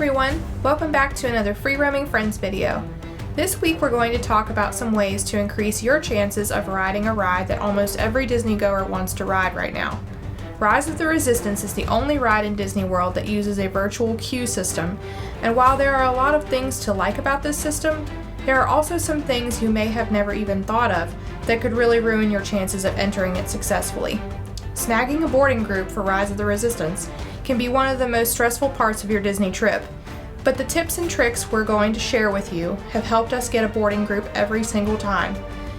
everyone, welcome back to another Free Roaming Friends video. This week we're going to talk about some ways to increase your chances of riding a ride that almost every Disney goer wants to ride right now. Rise of the Resistance is the only ride in Disney World that uses a virtual queue system, and while there are a lot of things to like about this system, there are also some things you may have never even thought of that could really ruin your chances of entering it successfully. Snagging a boarding group for Rise of the Resistance can be one of the most stressful parts of your Disney trip, but the tips and tricks we're going to share with you have helped us get a boarding group every single time,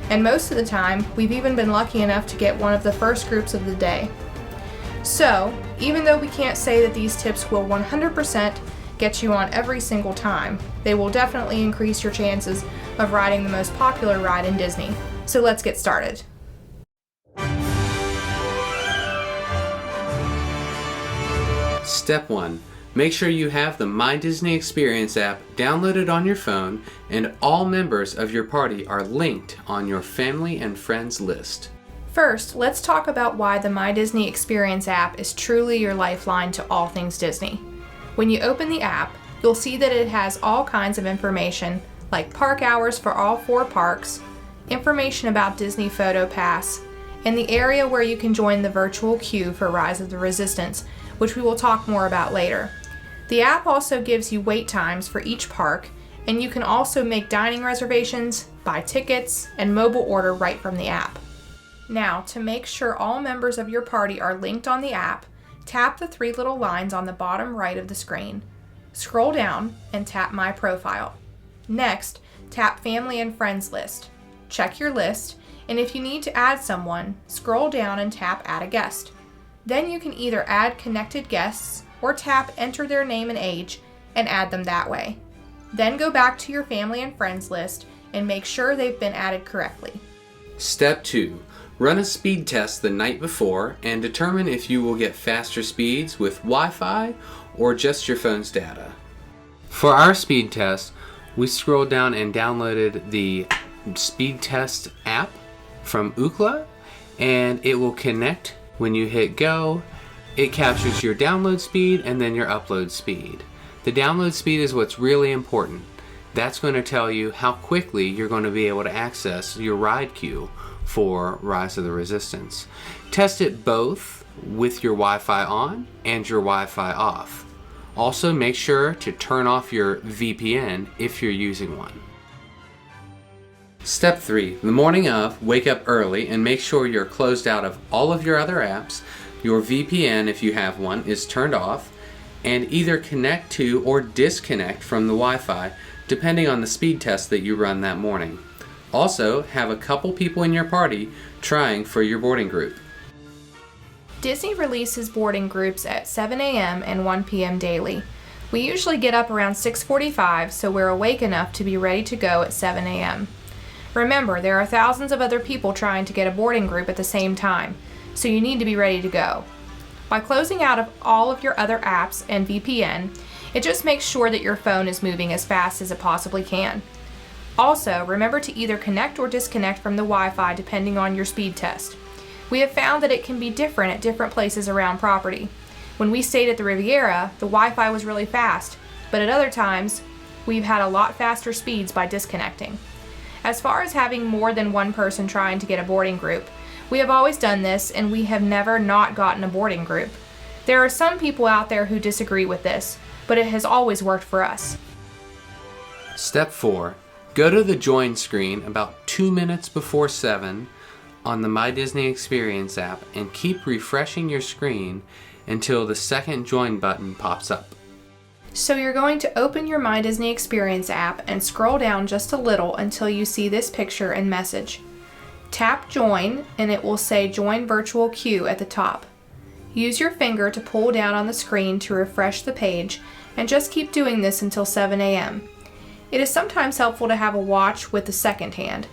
and most of the time we've even been lucky enough to get one of the first groups of the day. So, even though we can't say that these tips will 100% get you on every single time, they will definitely increase your chances of riding the most popular ride in Disney. So let's get started. Step 1. Make sure you have the My Disney Experience app downloaded on your phone and all members of your party are linked on your family and friends list. First, let's talk about why the My Disney Experience app is truly your lifeline to all things Disney. When you open the app, you'll see that it has all kinds of information like park hours for all 4 parks, information about Disney Photo Pass, and the area where you can join the virtual queue for Rise of the Resistance, which we will talk more about later. The app also gives you wait times for each park, and you can also make dining reservations, buy tickets, and mobile order right from the app. Now, to make sure all members of your party are linked on the app, tap the 3 little lines on the bottom right of the screen. Scroll down and tap My Profile. Next, tap Family and Friends List. Check your list, and if you need to add someone, scroll down and tap Add a Guest. Then you can either add connected guests or tap Enter their name and age and add them that way. Then go back to your family and friends list and make sure they've been added correctly. Step 2. Run a speed test the night before and determine if you will get faster speeds with Wi-Fi or just your phone's data. For our speed test, we scrolled down and downloaded the speed test app from Ookla, and it will connect. When you hit go, it captures your download speed and then your upload speed. The download speed is what's really important. That's going to tell you how quickly you're going to be able to access your ride queue for Rise of the Resistance. Test it both with your Wi-Fi on and your Wi-Fi off. Also, make sure to turn off your VPN if you're using one. Step 3. The morning of, wake up early and make sure you're closed out of all of your other apps. Your VPN, if you have one, is turned off, and either connect to or disconnect from the Wi-Fi depending on the speed test that you run that morning. Also, have a couple people in your party trying for your boarding group. Disney releases boarding groups at 7 a.m. and 1 p.m. daily. We usually get up around 6:45, so we're awake enough to be ready to go at 7 a.m. Remember, there are thousands of other people trying to get a boarding group at the same time, so you need to be ready to go. By closing out of all of your other apps and VPN, it just makes sure that your phone is moving as fast as it possibly can. Also, remember to either connect or disconnect from the Wi-Fi depending on your speed test. We have found that it can be different at different places around property. When we stayed at the Riviera, the Wi-Fi was really fast, but at other times, we've had a lot faster speeds by disconnecting. As far as having more than one person trying to get a boarding group, we have always done this and we have never not gotten a boarding group. There are some people out there who disagree with this, but it has always worked for us. Step 4. Go to the join screen about 2 minutes before 7 on the My Disney Experience app and keep refreshing your screen until the second join button pops up. So you're going to open your My Disney Experience app and scroll down just a little until you see this picture and message. Tap Join and it will say Join Virtual Queue at the top. Use your finger to pull down on the screen to refresh the page and just keep doing this until 7 a.m. It is sometimes helpful to have a watch with the second hand.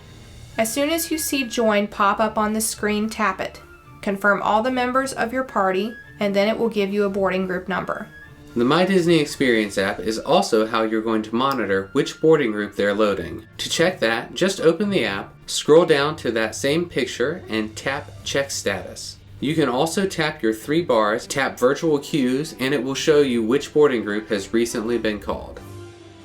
As soon as you see Join pop up on the screen, tap it. Confirm all the members of your party and then it will give you a boarding group number. The My Disney Experience app is also how you're going to monitor which boarding group they're loading. To check that, just open the app, scroll down to that same picture, and tap Check Status. You can also tap your 3 bars, tap virtual queues, and it will show you which boarding group has recently been called.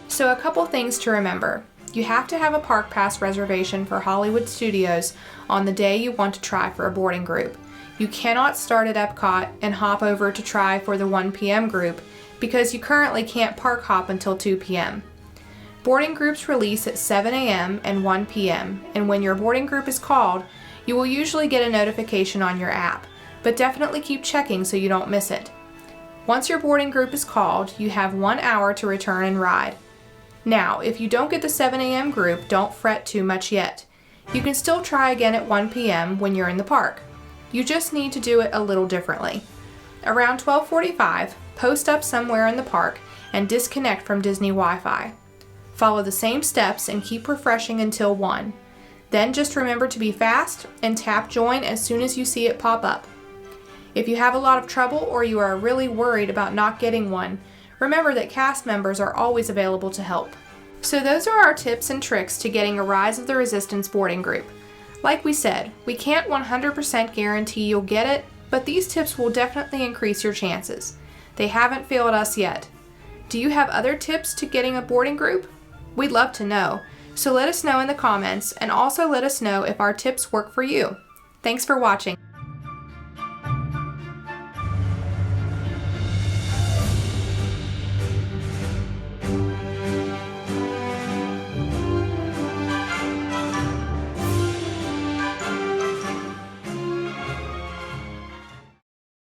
So a couple things to remember. You have to have a park pass reservation for Hollywood Studios on the day you want to try for a boarding group. You cannot start at Epcot and hop over to try for the 1 p.m. group because you currently can't park hop until 2 p.m. Boarding groups release at 7 a.m. and 1 p.m. and when your boarding group is called, you will usually get a notification on your app, but definitely keep checking so you don't miss it. Once your boarding group is called, you have 1 hour to return and ride. Now, if you don't get the 7 a.m. group, don't fret too much yet. You can still try again at 1 p.m. when you're in the park. You just need to do it a little differently. Around 12:45, post up somewhere in the park and disconnect from Disney Wi-Fi. Follow the same steps and keep refreshing until 1. Then just remember to be fast and tap join as soon as you see it pop up. If you have a lot of trouble or you are really worried about not getting one, remember that cast members are always available to help. So those are our tips and tricks to getting a Rise of the Resistance boarding group. Like we said, we can't 100% guarantee you'll get it, but these tips will definitely increase your chances. They haven't failed us yet. Do you have other tips to getting a boarding group? We'd love to know, so let us know in the comments and also let us know if our tips work for you. Thanks for watching.